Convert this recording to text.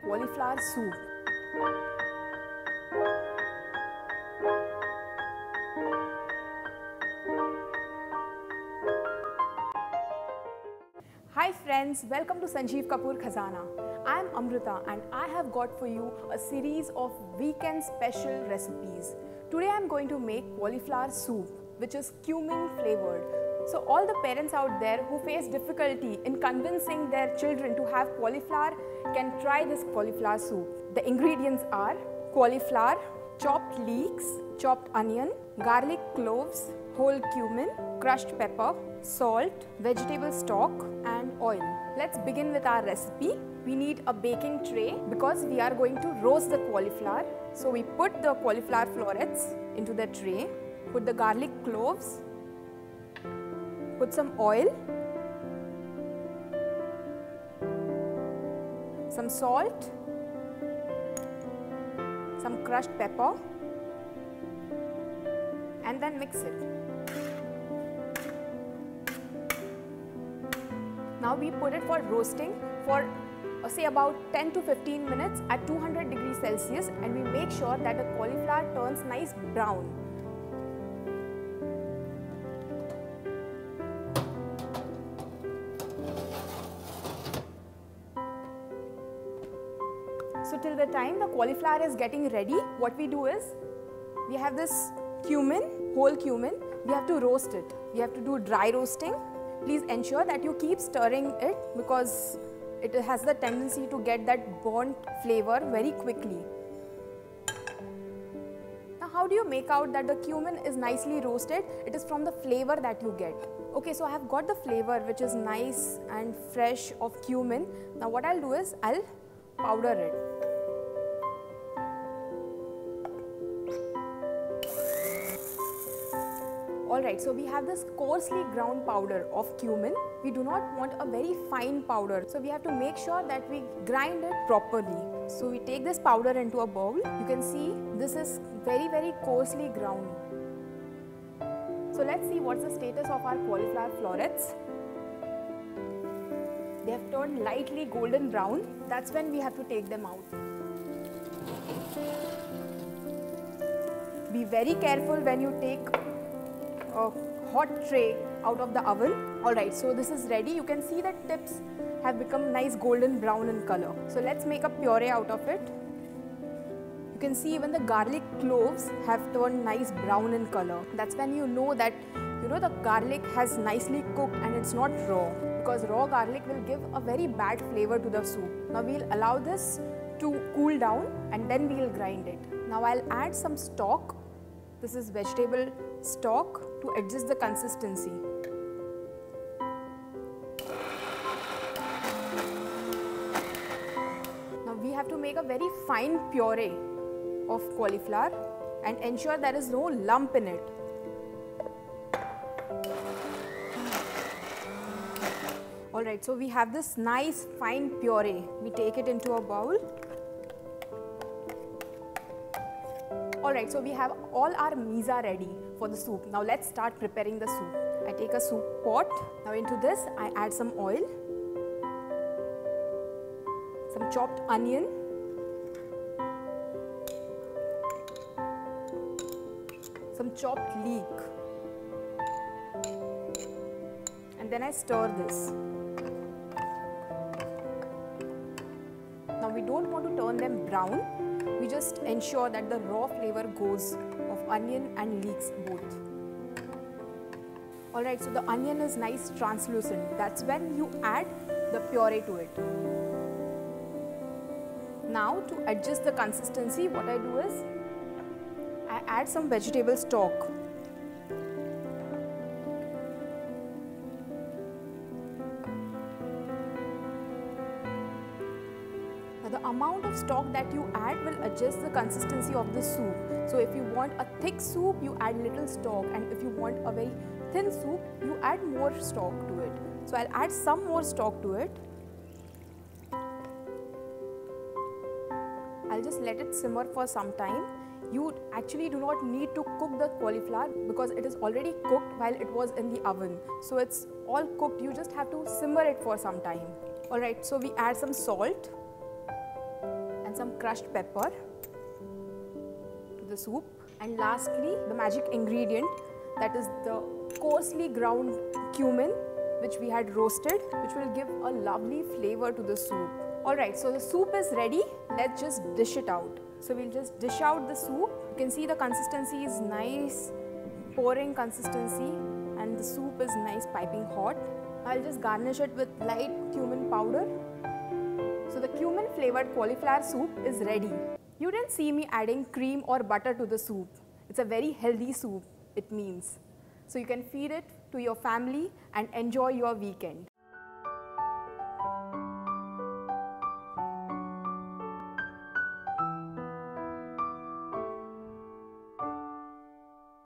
Cauliflower soup. Hi friends, welcome to Sanjeev Kapoor Khazana. I am Amrita and I have got for you a series of weekend special recipes. Today I am going to make cauliflower soup, which is cumin flavored. So all the parents out there who face difficulty in convincing their children to have cauliflower can try this cauliflower soup. The ingredients are cauliflower, chopped leeks, chopped onion, garlic cloves, whole cumin, crushed pepper, salt, vegetable stock and oil. Let's begin with our recipe. We need a baking tray because we are going to roast the cauliflower. So we put the cauliflower florets into the tray, put the garlic cloves, put some oil, some salt, some crushed pepper and then mix it. Now we put it for roasting for say about 10 to 15 minutes at 200 degrees Celsius, and we make sure that the cauliflower turns nice brown. So till the time the cauliflower is getting ready, what we do is, we have this cumin, whole cumin, we have to roast it. We have to do dry roasting. Please ensure that you keep stirring it because it has the tendency to get that burnt flavor very quickly. Now how do you make out that the cumin is nicely roasted? It is from the flavor that you get. Okay, so I have got the flavor which is nice and fresh of cumin. Now what I'll do is, I'll powder it. Alright, so we have this coarsely ground powder of cumin. We do not want a very fine powder, so we have to make sure that we grind it properly. So we take this powder into a bowl. You can see this is very coarsely ground. So let's see what's the status of our cauliflower florets. They have turned lightly golden brown. That's when we have to take them out. Be very careful when you take a hot tray out of the oven. Alright, so this is ready. You can see that tips have become nice golden brown in color. So let's make a puree out of it. You can see even the garlic cloves have turned nice brown in color. That's when you know that the garlic has nicely cooked and it's not raw, because raw garlic will give a very bad flavor to the soup. Now we'll allow this to cool down and then we'll grind it. Now I'll add some stock. This is vegetable stock to adjust the consistency. Now we have to make a very fine puree of cauliflower and ensure there is no lump in it. Alright, so we have this nice fine puree. We take it into a bowl. Alright, so we have all our misa ready for the soup. Now let's start preparing the soup. I take a soup pot. Now into this I add some oil, some chopped onion, some chopped leek, and then I stir this. Now we don't want to turn them brown. We just ensure that the raw flavor goes of onion and leeks both. Alright, so the onion is nice translucent. That's when you add the puree to it. Now to adjust the consistency, what I do is, I add some vegetable stock. Now the amount of stock that you add will adjust the consistency of the soup. So if you want a thick soup, you add little stock, and if you want a very thin soup, you add more stock to it. So I'll add some more stock to it. I'll just let it simmer for some time. You actually do not need to cook the cauliflower because it is already cooked while it was in the oven. So it's all cooked, you just have to simmer it for some time. Alright, so we add some salt. and some crushed pepper to the soup. And lastly, the magic ingredient, that is the coarsely ground cumin which we had roasted, which will give a lovely flavor to the soup. Alright, so the soup is ready. Let's just dish it out. So we'll just dish out the soup. You can see the consistency is nice, pouring consistency, and the soup is nice piping hot. I'll just garnish it with light cumin powder. So the cumin flavored cauliflower soup is ready. You didn't see me adding cream or butter to the soup. It's a very healthy soup, it means. So you can feed it to your family and enjoy your weekend.